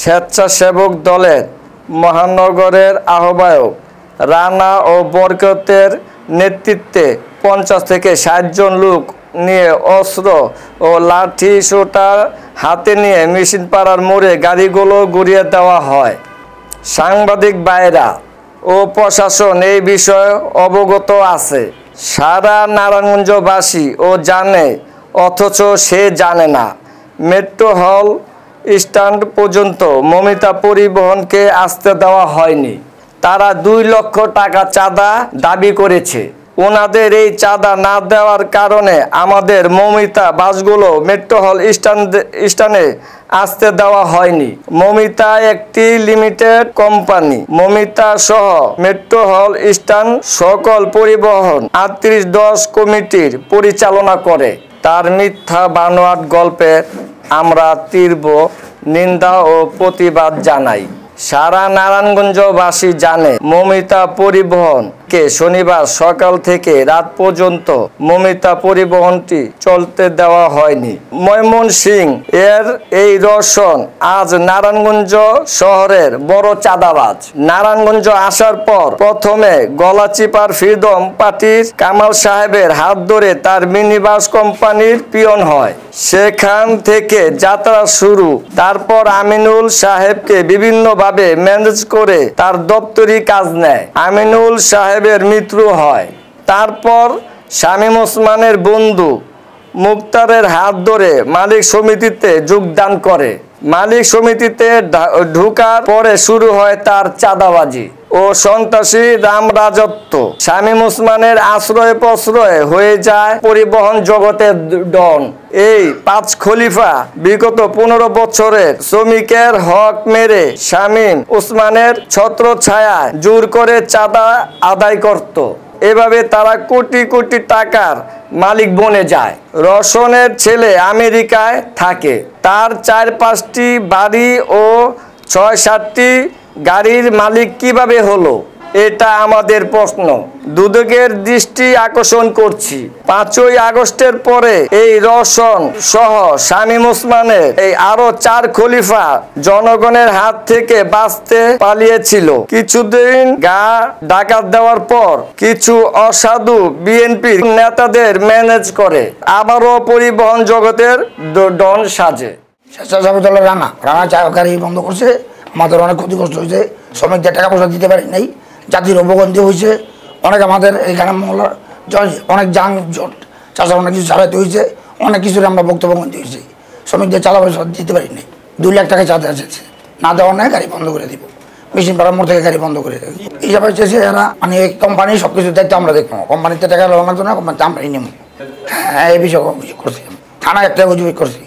স্বেচ্ছাসেবক দলের মহানগরের আহ্বায়ক রানা ও বরকতের নেতৃত্বে 50 থেকে 60 জন লোক নিয়ে অস্ত্র ও লাঠি সোঁটা হাতে নিয়ে মেশিনপাড়ার মোড়ে গাড়িগুলো ঘুরিয়ে দেওয়া হয়। সাংবাদিক ভাইরা ও প্রশাসন এই বিষয়ে অবগত আছে। সারা নারায়ণগঞ্জবাসী ও জানে, অথচ সে জানে না। মেট্রো হল স্ট্যান্ড পর্যন্ত মমিতা পরিবহনকে আসতে দেওয়া হয়নি। তারা 2 লক্ষ টাকা চাঁদা দাবি করেছে। ওনাদের এই চাঁদা না দেওয়ার কারণে আমাদের মমিতা বাসগুলো মেট্রো হল স্ট্যান্ডে আসতে দেওয়া হয়নি। মমিতা একটি লিমিটেড কোম্পানি। মমিতা সহ মেট্রো হল স্ট্যান্ড সকল পরিবহন 38-10 কমিটির পরিচালনা করে। তার মিথ্যা বানোয়াট গল্পের আমরা তীব্র নিন্দা ও প্রতিবাদ জানাই। সারা নারায়ণগঞ্জবাসী জানে, মমিতা পরিবহনকে শনিবার সকাল থেকে রাত পর্যন্ত মমিতা পরিবহনটি চলতে দেওয়া হয়নি। ময়মনসিংহ এর এই রওশন আজ নারায়ণগঞ্জ শহরের বড় চাঁদাবাজ। নারায়ণগঞ্জ আসার পর প্রথমে গলাচিপার ফ্রিডম পার্টির কামাল সাহেবের হাত ধরে তার মিনিবাস কোম্পানির পিয়ন হয়। সেখান থেকে যাত্রা শুরু। তারপর আমিনুল সাহেবকে বিভিন্নভাবে ম্যানেজ করে তার দপ্তরি কাজ নেয়। আমিনুল সাহেবের মৃত্যু হয়। তারপর শামীম ওসমানের বন্ধু মুক্তারের হাত ধরে মালিক সমিতিতে যোগদান করে। মালিক সমিতিতে ঢোকার পরে শুরু হয় তার চাঁদাবাজি ও সন্ত্রাসী রামরাজত্ব। শামীম ওসমানের আশ্রয় প্রশ্রয় হয়ে যায় পরিবহন জগতের ডন। এই 5 খলিফা বিগত 15 বছরের শ্রমিকের হক মেরে শামীম ওসমানের ছত্রছায়ায় জোর করে চাঁদা আদায় করত। এভাবে তারা কোটি কোটি টাকার মালিক বনে যায়। রওশনের ছেলে আমেরিকায় থাকে। তার 4-5টি বাড়ি ও 6-7টি গাড়ির মালিক কিভাবে হলো, এটা আমাদের প্রশ্ন। দুদকের দৃষ্টি আকর্ষণ করছি, 5ই আগস্টের পরে এই রওশন সহ শামীম ওসমানের এই আরো 4 খলিফা জনগণের হাত থেকে বাঁচতে পালিয়েছিল। কিছুদিন ডাকাত দেওয়ার পর কিছু অসাধু বিএনপি নেতাদের ম্যানেজ করে আবারও পরিবহন জগতের ডন সাজে। স্বেচ্ছাসেবক দলের রানা গাড়ি বন্ধ করছে। আমাদের অনেক ক্ষতিগ্রস্ত হয়েছে। শ্রমিকদের টাকা পয়সা দিতে পারি নাই। জাতির অবগতি হয়েছে। অনেক আমাদের এইখানে মহল্লার অনেক যানজট চাষা অনেক কিছু চালাতে হয়েছে। অনেক কিছুর আমরা বক্তব্য করতে হয়েছে। শ্রমিকদের চাঁদা পয়সা দিতে পারি নাই। 2 লাখ টাকা চাঁদা এসেছে। না দেওয়া নয়, গাড়ি বন্ধ করে দিব। মেশিন পাড়ার মোড় থেকে গাড়ি বন্ধ করে দেবে। এইসব চেয়েছে এরা, মানে এই কোম্পানির সব কিছু দায়িত্ব আমরা দেখবো। কোম্পানিতে টাকা লাগতো না, কোম্পানিতে আমরাই নেব। হ্যাঁ, এই বিষয়ে অভিযোগ করছি। থানায় একটা অভিযোগ করছি।